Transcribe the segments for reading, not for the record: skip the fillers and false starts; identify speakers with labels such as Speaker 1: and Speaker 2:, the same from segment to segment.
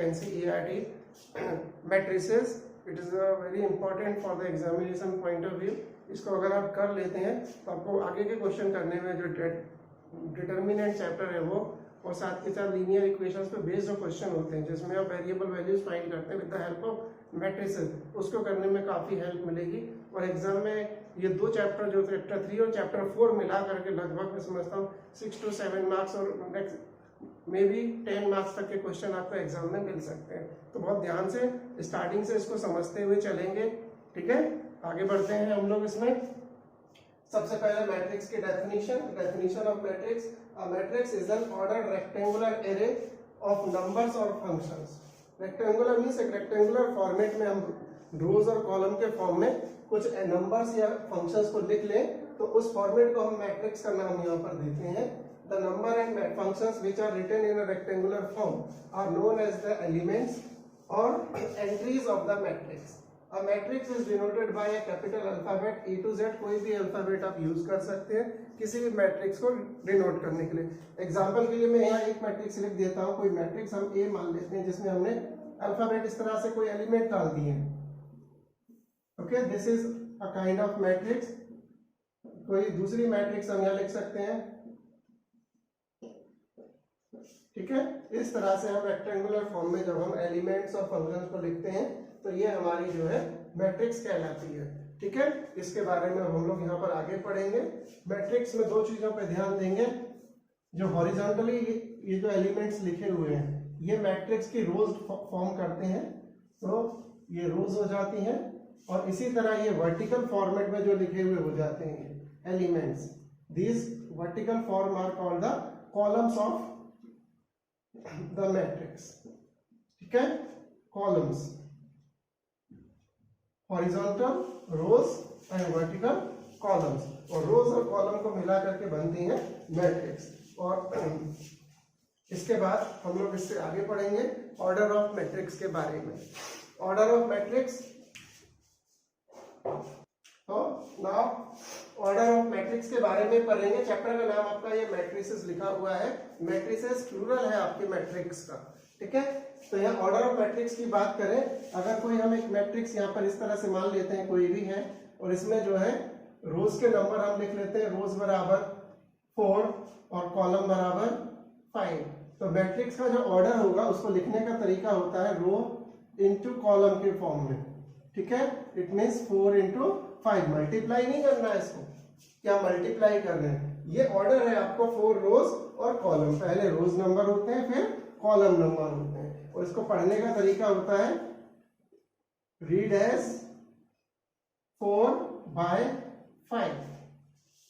Speaker 1: NCERT matrices. It is very important for the examination point of view. इसको अगर आप कर लेते हैं तो आपको आगे के क्वेश्चन करने में जो डिटर्मिनेंट चैप्टर है वो, और साथ के साथ लीनियर इक्वेशंस पे बेस्ड जो क्वेश्चन होते हैं जिसमें आप वेरिएबल वैल्यूज फाइंड करते हैं with the help of matrices, उसको करने में काफ़ी हेल्प मिलेगी। और एग्जाम में ये दो चैप्टर जो चैप्टर 3 और चैप्टर 4 मिला करके लगभग मैं समझता हूँ 6 to 7 मार्क्स और नेक्स्ट मे बी 10 मार्क्स तक के क्वेश्चन आपको एग्जाम में मिल सकते हैं। तो बहुत ध्यान से स्टार्टिंग से इसको समझते हुए चलेंगे, ठीक है। आगे बढ़ते हैं हम लोग इसमें। सबसे पहले मैट्रिक्स की definition of matrix. A matrix is an ordered rectangular array of numbers और फंक्शंस। रेक्टेंगुलर मींस एक रेक्टेंगुलर फॉर्मेट में हम रोज और कॉलम के फॉर्म में कुछ नंबर्स या फंक्शंस को लिख लें तो उस फॉर्मेट को हम मैट्रिक्स का नाम यहाँ पर देते हैं। The number and functions which are written in a rectangular form are known as the elements or entries of the matrix. A matrix is denoted by a capital alphabet A to Z। कोई भी alphabet आप use कर सकते हैं किसी भी matrix को denote करने के लिए। एग्जांपल के लिए मैं यहाँ एक मैट्रिक्स लिख देता हूँ, कोई मैट्रिक्स हम A मान लेते हैं जिसमें हमने अल्फाबेट इस तरह से कोई एलिमेंट डाल दिए हैं। Okay, this is a kind of matrix. कोई दूसरी मैट्रिक्स हम यहाँ लिख सकते हैं, ठीक है। इस तरह से हम रेक्टेंगुलर फॉर्म में जब हम एलिमेंट्स और फंक्शंस को लिखते हैं तो ये हमारी जो है मैट्रिक्स कहलाती है, ठीक है। इसके बारे में हम लोग यहाँ पर आगे पढ़ेंगे। मैट्रिक्स में दो चीजों पर ध्यान देंगे। जो हॉरिजॉन्टली ये जो एलिमेंट्स लिखे हुए हैं ये मैट्रिक्स की रोज फॉर्म करते हैं, तो ये रोज हो जाती हैं। और इसी तरह ये वर्टिकल फॉर्मेट में जो लिखे हुए हो जाते हैं elements, this vertical form are called the columns of the matrix, ठीक है। Columns, horizontal rows and vertical columns, और रोज और कॉलम को मिला करके बनती हैं मैट्रिक्स। और इसके बाद हम लोग इससे आगे पढ़ेंगे ऑर्डर ऑफ मैट्रिक्स के बारे में। ऑर्डर ऑफ मैट्रिक्स, तो नाउ ऑर्डर ऑफ मैट्रिक्स के बारे में पढ़ेंगे। चैप्टर का नाम आपका ये मैट्रिसेस लिखा हुआ है। मैट्रिसेस प्लूरल है आपके मैट्रिक्स का, ठीक है। तो यहाँ ऑर्डर ऑफ मैट्रिक्स की बात करें, अगर कोई हम एक मैट्रिक्स यहाँ पर इस तरह से मान लेते हैं कोई भी है, और इसमें जो है रोज के नंबर हम लिख लेते हैं, रोज बराबर 4 और कॉलम बराबर 5। तो मैट्रिक्स का जो ऑर्डर होगा उसको लिखने का तरीका होता है रो इंटू कॉलम के फॉर्म में, ठीक है। It means 4 into 5। मल्टीप्लाई नहीं करना है इसको, क्या मल्टीप्लाई कर रहे हैं। ये ऑर्डर है आपको 4 रोज और कॉलम। पहले रोज नंबर होते हैं फिर कॉलम नंबर होते हैं, और इसको पढ़ने का तरीका होता है रीड एज 4/5,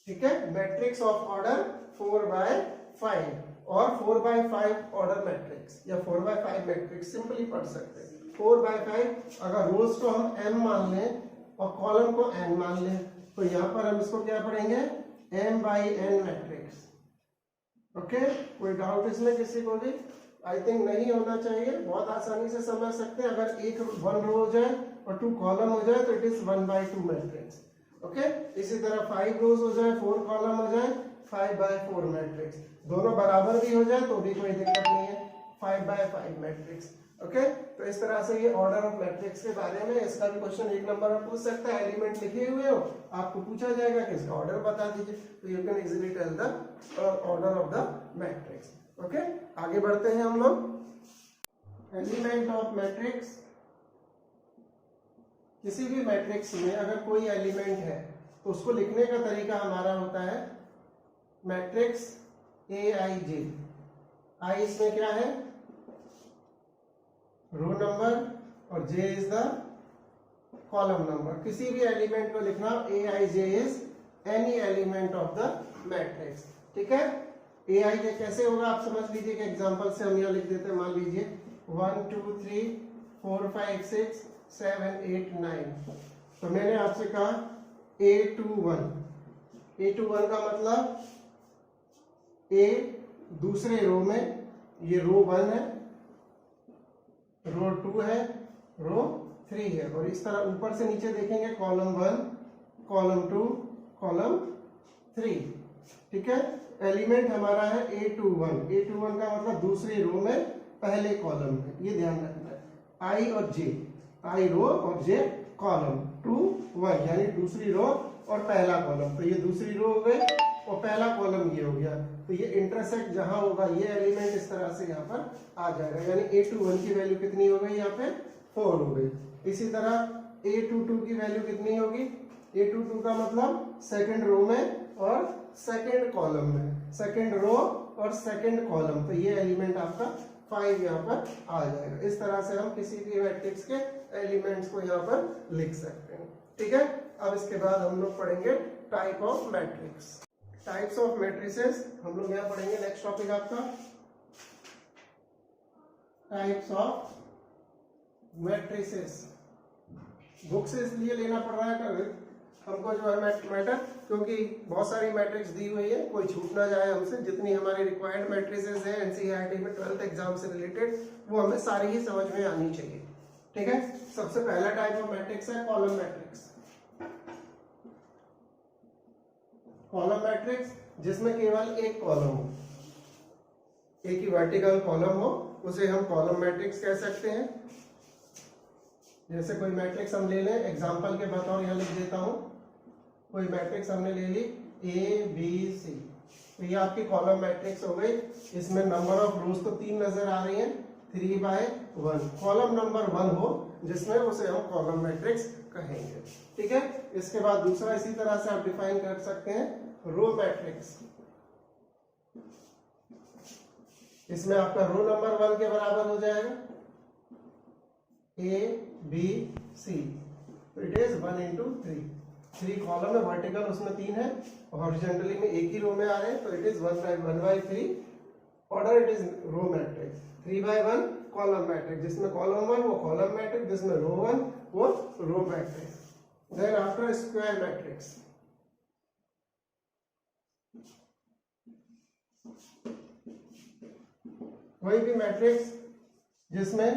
Speaker 1: ठीक है। मैट्रिक्स ऑफ ऑर्डर 4/5 और 4/5 ऑर्डर मैट्रिक्स या 4/5 मैट्रिक्स सिंपली पढ़ सकते हैं। 4/5 अगर रोज को हम m मान लें और कॉलम को n मान लें तो यहाँ पर हम इसको क्या पढ़ेंगे, m/n मैट्रिक्स। ओके, कोई डाउट इसमें किसी को भी? आई थिंक नहीं होना चाहिए, बहुत आसानी से समझ सकते हैं। अगर 1 रो हो जाए और 2 कॉलम हो जाए तो इट इज 1/2 मैट्रिक्स। ओके, इसी तरह 5 रोज हो जाए 4 कॉलम हो जाए 5/4 मैट्रिक्स। दोनों बराबर भी हो जाए तो भी कोई दिक्कत नहीं है, 5/5 मैट्रिक्स। ओके, तो इस तरह से ये ऑर्डर ऑफ मैट्रिक्स के बारे में, इसका भी क्वेश्चन 1 नंबर में पूछ सकता है। एलिमेंट लिखे हुए हो, आपको पूछा जाएगा कि इसका ऑर्डर बता दीजिए, तो you can easily tell the order of the matrix. Okay, आगे बढ़ते हैं हम लोग। एलिमेंट ऑफ मैट्रिक्स, किसी भी मैट्रिक्स में अगर कोई एलिमेंट है तो उसको लिखने का तरीका हमारा होता है मैट्रिक्स AIJ। आई इसमें क्या है, रो नंबर, और J is the column number. किसी भी एलिमेंट को लिखना AIJ is any element of the matrix, ठीक है। AIJ कैसे होगा आप समझ लीजिए कि एग्जांपल से हम यहाँ लिख देते हैं। मान लीजिए 1 2 3 4 5 6 7 8 9। तो मैंने आपसे कहा A21। A21 का मतलब A दूसरे रो में, ये रो 1 है, रो 2 है, रो 3 है, और इस तरह ऊपर से नीचे देखेंगे कॉलम 1 कॉलम 2 कॉलम 3, ठीक है। एलिमेंट हमारा है A21। A21 का मतलब दूसरी रो में पहले कॉलम में, ये ध्यान रखना है। आई और जे, आई रो और जे कॉलम, 2 1 यानी दूसरी रो और पहला कॉलम। तो ये दूसरी रो हो गई और पहला कॉलम ये हो गया। तो ये इंटरसेक्ट जहां होगा ये एलिमेंट इस तरह से यहाँ पर आ जाएगा, यानी A21 की वैल्यू कितनी हो गई यहाँ पे 4 हो गई। इसी तरह A22 की वैल्यू कितनी होगी, A22 का मतलब सेकंड रो में और सेकंड कॉलम में, सेकंड रो और सेकंड कॉलम। तो ये एलिमेंट आपका 5 यहाँ पर आ जाएगा। इस तरह से हम किसी भी मैट्रिक्स के एलिमेंट्स को यहाँ पर लिख सकते हैं। ठीक है, अब इसके बाद हम लोग पढ़ेंगे type of matrix, types of matrices हम लोग यहाँ पढ़ेंगे। नेक्स्ट टॉपिक आपका टाइप्स ऑफ मैट्रिसेस। बुक से इसलिए लेना पड़ रहा है हमको जो है मैटर, क्योंकि बहुत सारी मैट्रिक्स दी हुई है, कोई छूट ना जाए हमसे। जितनी हमारी रिक्वायर्ड मैट्रिसेस है एनसीईआरटी में 12th एग्जाम से रिलेटेड, वो हमें सारी ही समझ में आनी चाहिए। ठीक है, सबसे पहला टाइप ऑफ मैट्रिक्स है कॉलम मैट्रिक्स। कॉलम मैट्रिक्स जिसमें केवल एक कॉलम हो, एक ही वर्टिकल कॉलम हो, उसे हम कॉलम मैट्रिक्स कह सकते हैं। जैसे कोई मैट्रिक्स हम ले लें, एग्जांपल के बतौर यहाँ लिख देता हूं। कोई मैट्रिक्स हमने ले ली ABC, तो ये आपकी कॉलम मैट्रिक्स हो गई। इसमें नंबर ऑफ रोज तो 3 नजर आ रही हैं, 3/1। कॉलम नंबर 1 हो जिसमें, उसे हम कॉलम मैट्रिक्स कहेंगे। ठीक है, इसके बाद दूसरा इसी तरह से आप डिफाइन कर सकते हैं रो मैट्रिक्स। इसमें आपका रो नंबर 1 के बराबर हो जाएगा ABC, तो इट इज 1 into 3। 3 कॉलम है, वर्टिकल उसमें 3 है, हॉरिजॉन्टली में एक ही रो में आ रहे हैं, तो it is 1/3 order, it is row matrix. 3/1 column matrix, जिसमें कॉलम 1 वो कॉलम मैट्रिक्स, जिसमें रो 1 वो row matrix. Then after square matrix, कोई भी मैट्रिक्स जिसमें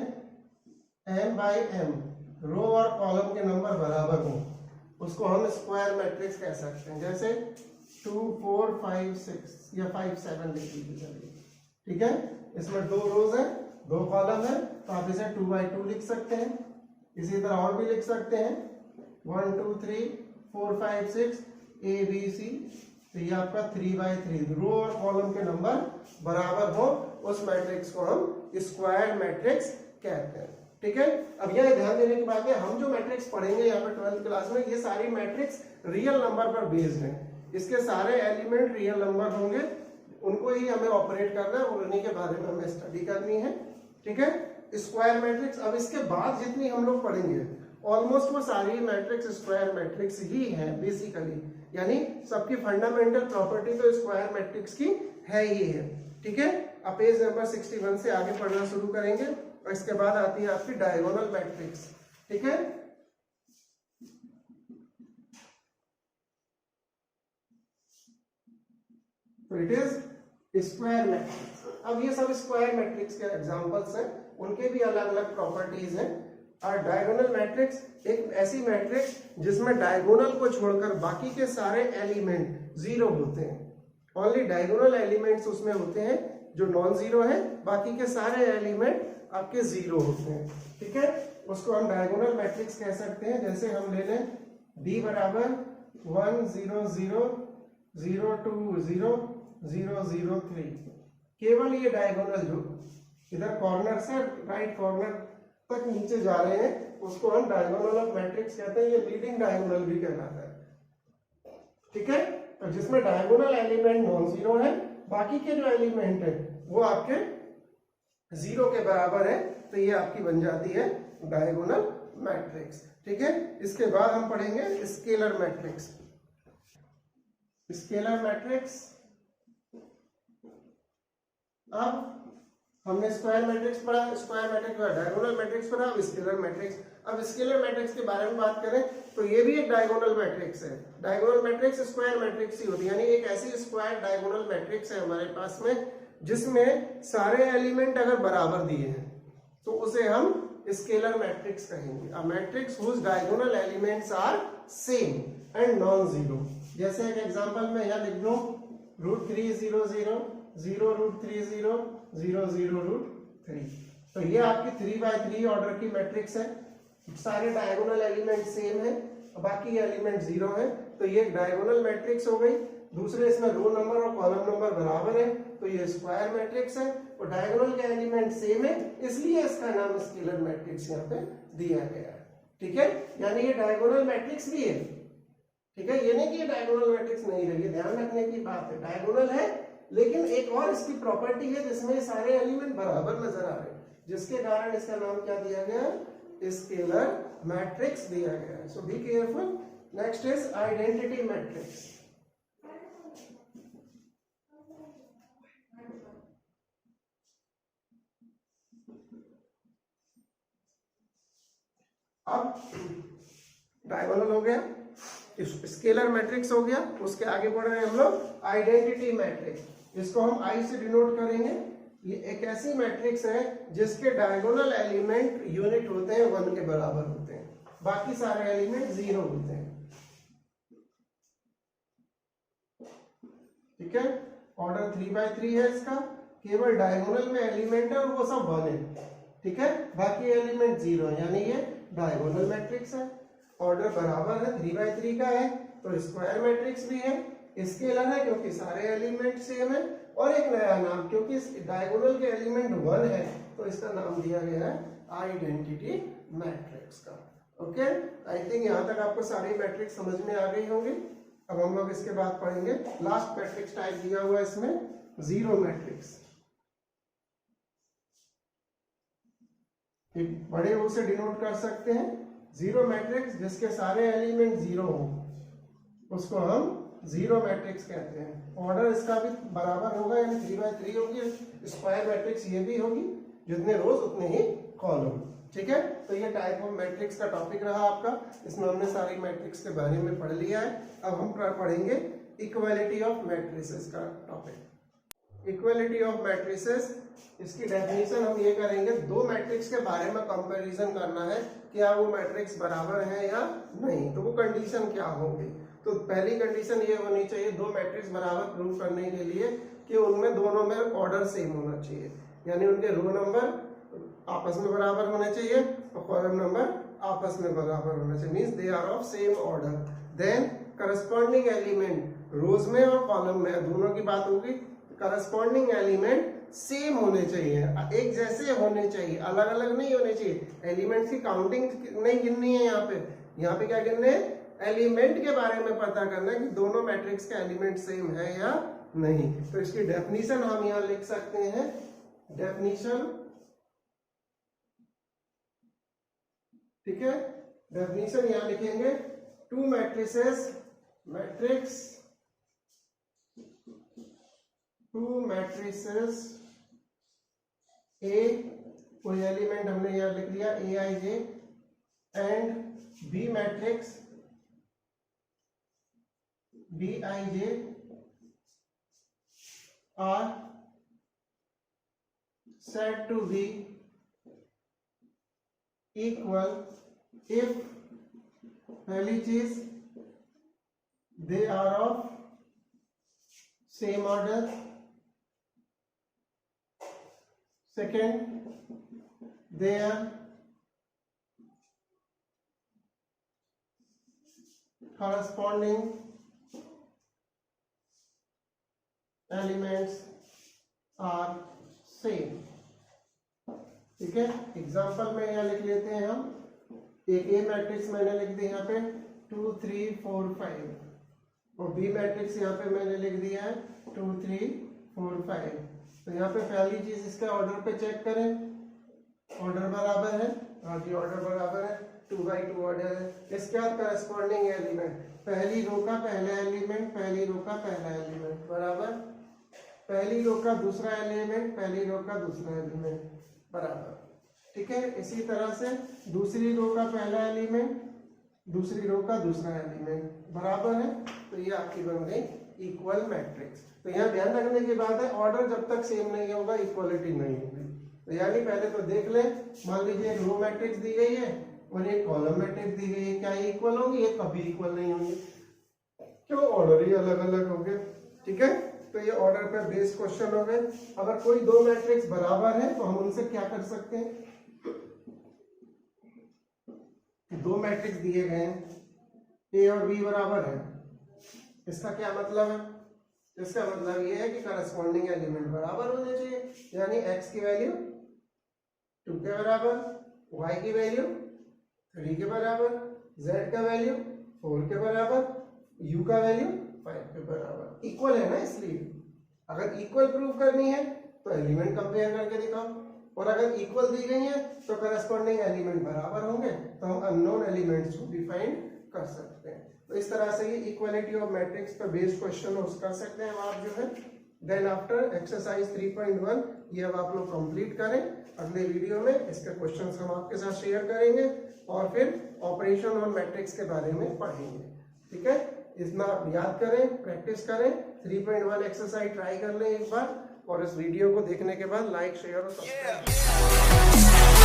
Speaker 1: m/m रो और कॉलम के नंबर बराबर हो, उसको हम स्क्वायर मैट्रिक्स कह सकते हैं। जैसे 2 4 5 6 या 5 7 लिख लीजिए। ठीक है, इसमें 2 रोज है, 2 कॉलम है, तो आप इसे 2/2 लिख सकते हैं। इसी तरह और भी लिख सकते हैं 1 2 3 4 5 6 ABC, तो ये आपका 3/3। रो और कॉलम के नंबर बराबर हो, उस मैट्रिक्स को हम स्क्वायर मैट्रिक्स कहते हैं। ठीक है, अब यह ध्यान देने की बात है, हम जो मैट्रिक्स पढ़ेंगे यहाँ पर 12th क्लास में, ये सारी मैट्रिक्स रियल नंबर पर बेस्ड हैं। इसके सारे एलिमेंट रियल नंबर होंगे, उनको ही हमें ऑपरेट करना है और उन्हीं के बारे में हमें स्टडी करनी है। ठीक है, स्क्वायर मैट्रिक्स। अब इसके बाद जितनी हम लोग पढ़ेंगे ऑलमोस्ट वो सारी मैट्रिक्स स्क्वायर मैट्रिक्स ही है बेसिकली, यानी सबकी फंडामेंटल प्रॉपर्टी तो स्क्वायर मैट्रिक्स की है ही है। ठीक है, अब पेज नंबर 61 से आगे पढ़ना शुरू करेंगे और इसके बाद आती है आपकी डायगोनल मैट्रिक्स। ठीक है, तो इट इज स्क्वायर मैट्रिक्स। अब ये सब स्क्वायर मैट्रिक्स के एग्जांपल्स हैं, उनके भी अलग अलग प्रॉपर्टीज हैं। और डायगोनल मैट्रिक्स एक ऐसी मैट्रिक्स जिसमें डायगोनल को छोड़कर बाकी के सारे एलिमेंट जीरो होते हैं। ओनली डायगोनल एलिमेंट्स उसमें होते हैं जो नॉन जीरो है, बाकी के सारे एलिमेंट आपके जीरो होते हैं। ठीक है, उसको हम डायगोनल मैट्रिक्स कह सकते हैं। जैसे हम ले लें D बराबर 1 0 0 0 2 0 0 0 3। केवल ये डायगोनल जो इधर कॉर्नर से राइट कॉर्नर तक नीचे जा रहे हैं, उसको हम डायगोनल ऑफ मैट्रिक्स कहते हैं। ये लीडिंग डायगोनल भी कहलाता है। ठीक है, तो जिसमें डायगोनल एलिमेंट नॉन जीरो है, बाकी के जो एलिमेंट है वो आपके जीरो के बराबर है, तो ये आपकी बन जाती है डायगोनल मैट्रिक्स। ठीक है, इसके बाद हम पढ़ेंगे स्केलर मैट्रिक्स। स्केलर मैट्रिक्स, अब हमने स्क्वायर मैट्रिक्स पढ़ा, स्क्वायर मैट्रिक्स डायगोनल मैट्रिक्स पढ़ा, अब स्केलर मैट्रिक्स। अब स्केलर मैट्रिक्स के बारे में बात करें तो ये भी एक डायगोनल मैट्रिक्स है। डायगोनल मैट्रिक्स स्क्वायर मैट्रिक्स ही होती है, यानी एक ऐसी स्क्वायर डायगोनल मैट्रिक्स है हमारे पास में जिसमें सारे एलिमेंट अगर बराबर दिए हैं तो उसे हम स्केलर मैट्रिक्स कहेंगे। A matrix whose diagonal elements are same and non zero. जैसे एक एग्जांपल में यहां लिख दूं √3 0 0 0 √3 0 0 0 √3। 3। तो ये आपकी 3x3 ऑर्डर की मैट्रिक्स है, सारे डायगोनल एलिमेंट सेम है, बाकी एलिमेंट 0 है, तो ये डायगोनल मैट्रिक्स हो गई। दूसरे इसमें रो नंबर और कॉलम नंबर बराबर है, तो ये स्क्वायर मैट्रिक्स है, और डायगोनल के एलिमेंट सेम है, इसलिए इसका नाम स्केलर मैट्रिक्स यहाँ पे दिया गया है। ठीक है, यानी ये डायगोनल मैट्रिक्स भी है। ठीक है, ये नहीं कि ये डायगोनल मैट्रिक्स नहीं है, ये ध्यान रखने की बात है, डायगोनल है, लेकिन एक और इसकी प्रॉपर्टी है जिसमें सारे एलिमेंट बराबर नजर आ रहे हैं, जिसके कारण इसका नाम क्या दिया गया, स्केलर मैट्रिक्स दिया गया है। So be careful. Next is identity matrix. अब डायगोनल हो गया, स्केलर मैट्रिक्स हो गया, उसके आगे बढ़ रहे हैं हम लोग आइडेंटिटी मैट्रिक्स, जिसको हम आई से डिनोट करेंगे। ये एक ऐसी मैट्रिक्स है जिसके डायगोनल एलिमेंट यूनिट होते हैं 1 के बराबर होते हैं, बाकी सारे एलिमेंट 0 होते हैं। ठीक है, ऑर्डर 3x3 है इसका, केवल डायगोनल में एलिमेंट है और वो सब 1 है। ठीक है, बाकी एलिमेंट 0 है, यानी ये डायगोनल मैट्रिक्स है। ऑर्डर बराबर है, 3x3 का है, तो स्क्वायर मैट्रिक्स भी है, स्केलर है क्योंकि सारे एलिमेंट सेम है, और एक नया नाम, क्योंकि डायगोनल के एलिमेंट 1 है, तो इसका नाम दिया गया है आइडेंटिटी मैट्रिक्स का। ओके, आई थिंक यहां तक आपको सारी मैट्रिक्स समझ में आ गई होंगी। अब हम लोग इसके बाद पढ़ेंगे लास्ट मैट्रिक्स टाइप दिया हुआ इसमें, जीरो मैट्रिक्स। एक बड़े ओ से डिनोट कर सकते हैं, जीरो मैट्रिक्स जिसके सारे एलिमेंट 0 हो, उसको हम जीरो मैट्रिक्स कहते हैं। ऑर्डर इसका भी बराबर होगा, यानी 3x3 होगी, स्क्वायर मैट्रिक्स ये भी होगी, जितने रोज उतने ही कॉलम। ठीक है, तो ये टाइप ऑफ मैट्रिक्स का टॉपिक रहा आपका, इसमें हमने सारी मैट्रिक्स के बारे में पढ़ लिया है। अब हम पढ़ेंगे इक्वालिटी ऑफ मैट्रिसेस का टॉपिक। इक्वालिटी ऑफ मैट्रिसेस, इसकी डेफिनेशन हम ये करेंगे, दो मैट्रिक्स के बारे में कंपैरिजन करना है, क्या वो मैट्रिक्स बराबर है या नहीं, तो वो कंडीशन क्या होगी। तो पहली कंडीशन ये होनी चाहिए, दो मैट्रिक्स बराबर प्रूव करने के लिए, कि उनमें दोनों में ऑर्डर सेम होना चाहिए, यानी उनके रो नंबर आपस में बराबर होने चाहिए और कॉलम नंबर आपस में बराबर होना चाहिए, means they are of same order. Then corresponding element rows में और कॉलम में दोनों की बात होगी, करस्पॉन्डिंग एलिमेंट सेम होने चाहिए, एक जैसे होने चाहिए, अलग अलग नहीं होने चाहिए। एलिमेंट्स की काउंटिंग नहीं गिननी है यहाँ पे क्या गिनने है, एलिमेंट के बारे में पता करना है कि दोनों मैट्रिक्स के एलिमेंट सेम है या नहीं। तो इसकी डेफिनेशन हम यहाँ लिख सकते हैं, डेफिनेशन, ठीक है, डेफिनेशन यहाँ लिखेंगे, two matrices, matrix, two matrices A, कोई एलिमेंट हमने यहाँ लिख लिया Aij, and B matrix Bij are said to be equal if, पहली चीज, they are of same order, second, their corresponding elements are same. ठीक है, एग्जांपल में यहाँ लिख लेते हैं हम, एक ए मैट्रिक्स मैंने लिख दी यहाँ पे 2 3 4 5, और बी मैट्रिक्स यहाँ पे मैंने लिख दिया है 2 3 4 5। तो यहाँ पे पहली चीज इसके ऑर्डर पे चेक करें, ऑर्डर बराबर है, हाँ जी ऑर्डर बराबर है, 2x2 ऑर्डर है। इसके बाद करस्पॉन्डिंग एलिमेंट, पहली रो का पहला एलिमेंट, पहली रो का पहला एलिमेंट बराबर, पहली रो का दूसरा एलिमेंट, पहली रो का दूसरा एलिमेंट बराबर। ठीक है, इसी तरह से दूसरी रो का पहला एलिमेंट, दूसरी रो का दूसरा एलिमेंट बराबर है, तो ये आपकी बन गई इक्वल मैट्रिक्स। तो यहाँ ध्यान रखने की बात है, ऑर्डर जब तक सेम नहीं होगा इक्वलिटी नहीं होगी। तो यानी पहले तो देख ले, मान लीजिए एक रो मैट्रिक्स दी गई है और एक कॉलम मैट्रिक्स दी गई है, क्या ये इक्वल होंगी? ये कभी इक्वल नहीं होंगी, क्यों? ऑर्डर ही अलग अलग होंगे। ठीक है, तो ये ऑर्डर पर बेस्ड क्वेश्चन हो गए। अगर कोई दो मैट्रिक्स बराबर है तो हम उनसे क्या कर सकते हैं, दो मैट्रिक्स दिए गए हैं, ए और बी बराबर है, इसका क्या मतलब है, इसका मतलब ये है कि करस्पॉन्डिंग एलिमेंट बराबर होने चाहिए, यानी x की वैल्यू 2 के बराबर, y की वैल्यू 3 के बराबर, z का वैल्यू 4 के बराबर, u का वैल्यू 5 के बराबर। इक्वल है ना, इसलिए अगर इक्वल प्रूव करनी है तो एलिमेंट कंपेयर करके दिखाओ, और अगर इक्वल दी गई है तो करस्पॉन्डिंग एलिमेंट बराबर होंगे तो हम अननोन एलिमेंट्स को डिफाइन कर सकते हैं। तो इस तरह से ये इक्वालिटी ऑफ मैट्रिक्स पर बेस्ड क्वेश्चन कर सकते हैं आप जो है। देन आफ्टर एक्सरसाइज 3.1 ये अब आप लोग कंप्लीट करें। अगले वीडियो में इसके क्वेश्चंस हम आपके साथ शेयर करेंगे और फिर ऑपरेशन ऑन मैट्रिक्स के बारे में पढ़ेंगे। ठीक है, इतना याद करें, प्रैक्टिस करें, 3.1 एक्सरसाइज ट्राई कर लें एक बार, और इस वीडियो को देखने के बाद लाइक शेयर और सब्सक्राइब